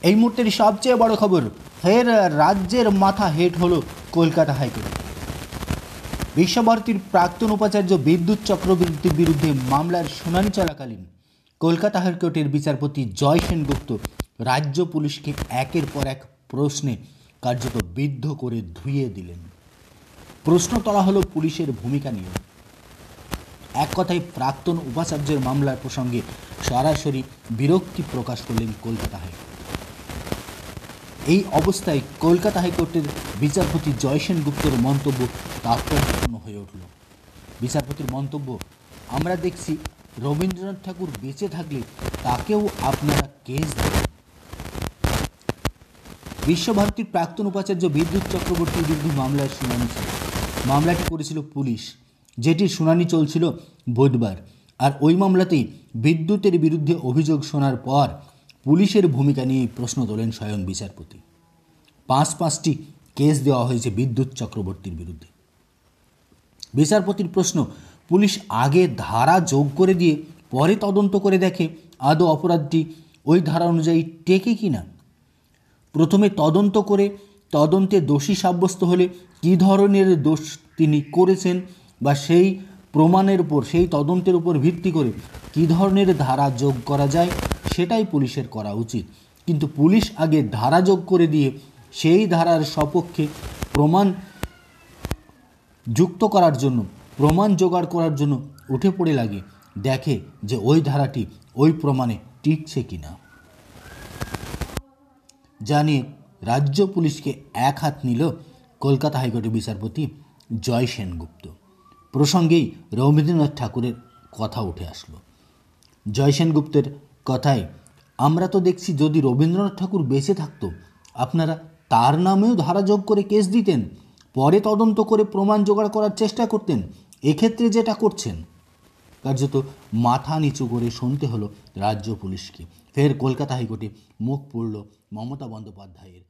এই মুহূর্তের সবচেয়ে বড় খবর, ফের রাজ্যের মাথা হেট হলো কলকাতা হাইকোর্ট। বিশ্বভারতীর প্রাক্তন উপাচার্য বিদ্যুৎ চক্রবর্তীর বিরুদ্ধে মামলার শুনানি চলাকালীন কলকাতা হাইকোর্টের বিচারপতি জয় সেনগুপ্ত রাজ্য পুলিশকে একের পর এক প্রশ্নে কার্যত বিদ্ধ করে ধুইয়ে দিলেন। প্রশ্ন তোলা হলো পুলিশের ভূমিকা নিয়ে। এক কথায় প্রাক্তন উপাচার্যের মামলার প্রসঙ্গে সরাসরি বিরক্তি প্রকাশ করলেন কলকাতা হাইকোর্ট। এই অবস্থায় কলকাতা হাইকোর্টের বিচারপতি জয় সেনগুপ্তর মন্তব্য তাৎপর্যপূর্ণ হয়ে উঠল। বিচারপতির মন্তব্য, আমরা দেখছি রবীন্দ্রনাথ ঠাকুর বেঁচে থাকলে তাকেও আপনারা কেস দেবেন। বিশ্বভারতীর প্রাক্তন উপাচার্য বিদ্যুৎ চক্রবর্তীর বিরুদ্ধে মামলার শুনানি ছিল। মামলাটি করেছিল পুলিশ, যেটির শুনানি চলছিল বুধবার। আর ওই মামলাতেই বিদ্যুতের বিরুদ্ধে অভিযোগ শোনার পর পুলিশের ভূমিকা নিয়ে প্রশ্ন তোলেন স্বয়ং বিচারপতি। পাঁচটি কেস দেওয়া হয়েছে বিদ্যুৎ চক্রবর্তীর বিরুদ্ধে। বিচারপতির প্রশ্ন, পুলিশ আগে ধারা যোগ করে দিয়ে পরে তদন্ত করে দেখে আদৌ অপরাধটি ওই ধারা অনুযায়ী টেকে কিনা। প্রথমে তদন্ত করে তদন্তে দোষী সাব্যস্ত হলে কী ধরনের দোষ তিনি করেছেন বা সেই প্রমাণের উপর, সেই তদন্তের উপর ভিত্তি করে কী ধরনের ধারা যোগ করা যায় সেটাই পুলিশের করা উচিত। কিন্তু পুলিশ আগে ধারা যোগ করে দিয়ে সেই ধারার সপক্ষে প্রমাণ যুক্ত করার জন্য, প্রমাণ জোগাড় করার জন্য উঠে পড়ে লাগে, দেখে যে ওই ধারাটি ওই প্রমাণে টিকছে কিনা। জানিয়ে রাজ্য পুলিশকে এক হাত নিল কলকাতা হাইকোর্টের বিচারপতি জয় সেনগুপ্ত। প্রসঙ্গেই রবীন্দ্রনাথ ঠাকুরের কথা উঠে আসলো। জয় সেনগুপ্তের কথায়, আমরা তো দেখছি যদি রবীন্দ্রনাথ ঠাকুর বেঁচে থাকতো আপনারা তার নামেও ধারাযোগ করে কেস দিতেন, পরে তদন্ত করে প্রমাণ জোগাড় করার চেষ্টা করতেন। এক্ষেত্রে যেটা করছেন, কার্যত মাথা নিচু করে শুনতে হলো রাজ্য পুলিশকে। ফের কলকাতা হাইকোর্টে মুখ পড়ল মমতা বন্দ্যোপাধ্যায়ের।